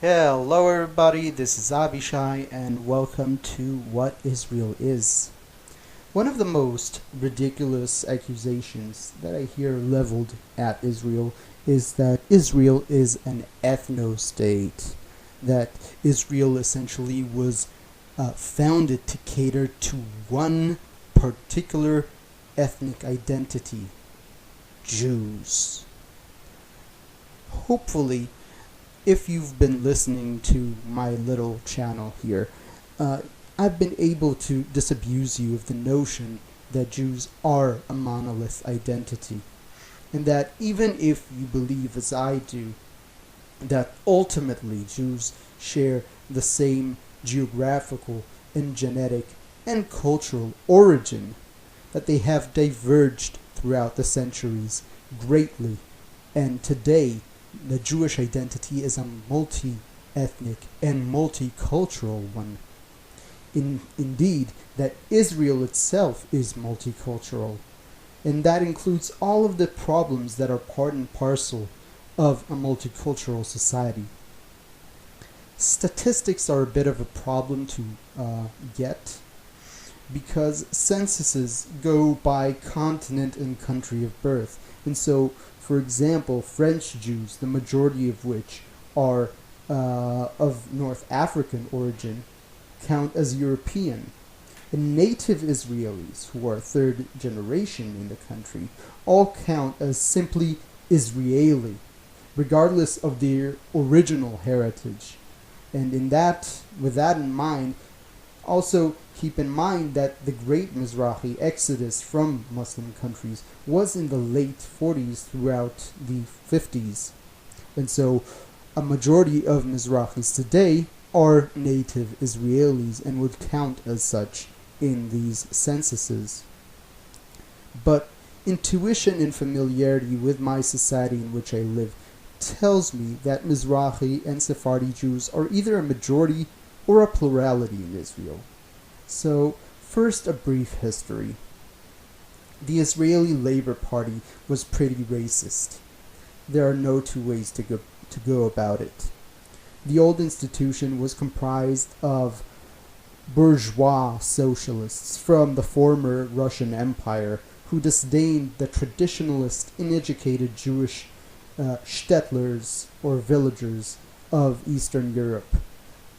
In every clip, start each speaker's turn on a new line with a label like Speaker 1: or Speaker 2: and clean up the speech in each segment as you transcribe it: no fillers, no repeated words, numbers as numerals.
Speaker 1: Hello, everybody. This is Abishai, and welcome to What Israel Is. One of the most ridiculous accusations that I hear leveled at Israel is that Israel is an ethno-state, that Israel essentially was founded to cater to one particular ethnic identity, Jews. Hopefully, if you've been listening to my little channel here, I've been able to disabuse you of the notion that Jews are a monolith identity, and that even if you believe, as I do, that ultimately Jews share the same geographical and genetic and cultural origin, that they have diverged throughout the centuries greatly, and today the Jewish identity is a multi-ethnic and multicultural one. Indeed, that Israel itself is multicultural, and that includes all of the problems that are part and parcel of a multicultural society. Statistics are a bit of a problem to get, because censuses go by continent and country of birth, and so, for example, French Jews, the majority of which are of North African origin, count as European. And native Israelis, who are third generation in the country, all count as simply Israeli, regardless of their original heritage. And with that in mind, also keep in mind that the Great Mizrahi exodus from Muslim countries was in the late 40s throughout the 50s. And so a majority of Mizrahis today are native Israelis and would count as such in these censuses. But intuition and familiarity with my society in which I live tells me that Mizrahi and Sephardi Jews are either a majority or a plurality in Israel. So, first, a brief history. The Israeli Labor Party was pretty racist. There are no two ways to go about it. The old institution was comprised of bourgeois socialists from the former Russian Empire who disdained the traditionalist, uneducated Jewish shtettlers or villagers of Eastern Europe,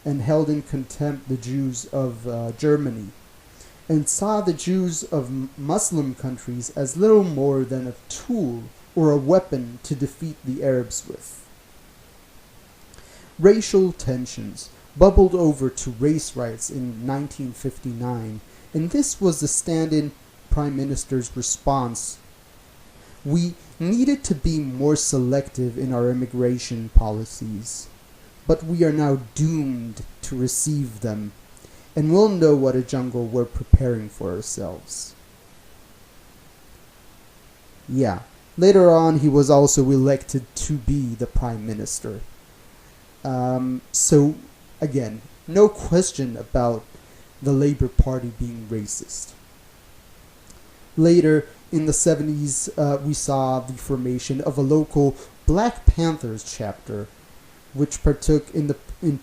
Speaker 1: and held in contempt the Jews of Germany, and saw the Jews of Muslim countries as little more than a tool or a weapon to defeat the Arabs with. Racial tensions bubbled over to race riots in 1959, and this was the stand-in Prime Minister's response. We needed to be more selective in our immigration policies, but we are now doomed to receive them, and we'll know what a jungle we're preparing for ourselves. Yeah, later on he was also elected to be the Prime Minister. So, again, no question about the Labour Party being racist. Later, in the 70s, we saw the formation of a local Black Panthers chapter, which partook in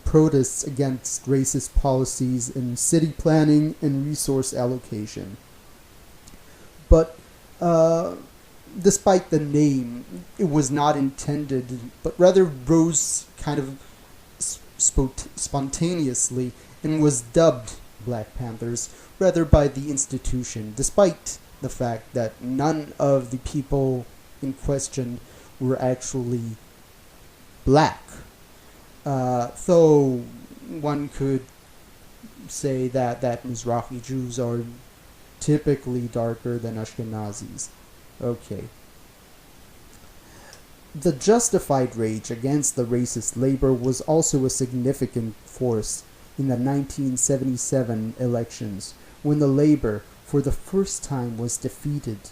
Speaker 1: protests against racist policies in city planning and resource allocation. But despite the name, it was not intended, but rather rose kind of spontaneously and was dubbed Black Panthers rather by the institution, despite the fact that none of the people in question were actually black. Though one could say that Mizrahi Jews are typically darker than Ashkenazis. Okay. The justified rage against the racist labor was also a significant force in the 1977 elections, when the Labour, for the first time, was defeated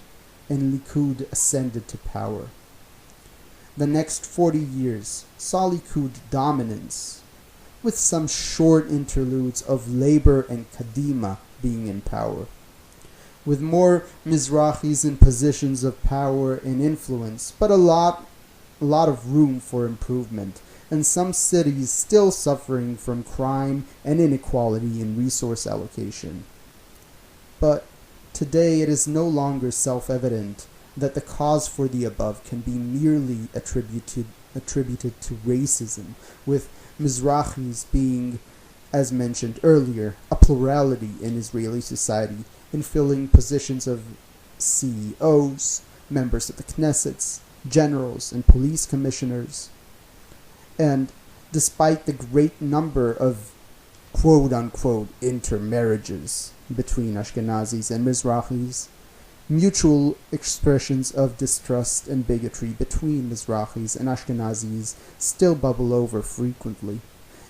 Speaker 1: and Likud ascended to power. The next 40 years saw Likud dominance, with some short interludes of Labour and Kadima being in power. With more Mizrahis in positions of power and influence, but a lot of room for improvement, and some cities still suffering from crime and inequality in resource allocation. But today it is no longer self-evident that the cause for the above can be merely attributed to racism, with Mizrahis being, as mentioned earlier, a plurality in Israeli society in filling positions of CEOs, members of the Knessets, generals, and police commissioners. And despite the great number of quote-unquote intermarriages between Ashkenazis and Mizrahis, mutual expressions of distrust and bigotry between Mizrahis and Ashkenazis still bubble over frequently.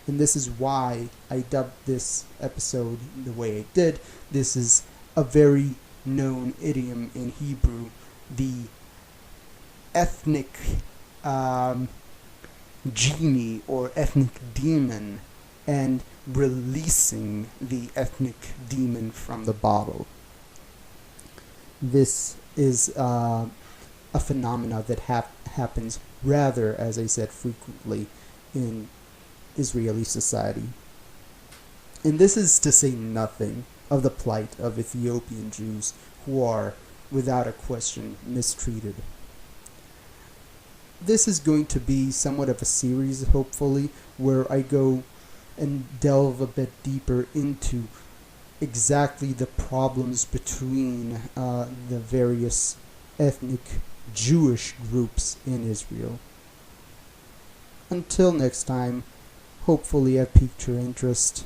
Speaker 1: And this is why I dubbed this episode the way I did. This is a very known idiom in Hebrew, the ethnic genie or ethnic demon, and releasing the ethnic demon from the bottle. This is a phenomena that happens rather, as I said, frequently in Israeli society. And this is to say nothing of the plight of Ethiopian Jews who are, without a question, mistreated. This is going to be somewhat of a series, hopefully, where I go and delve a bit deeper into exactly the problems between the various ethnic Jewish groups in Israel. Until next time, hopefully I've piqued your interest.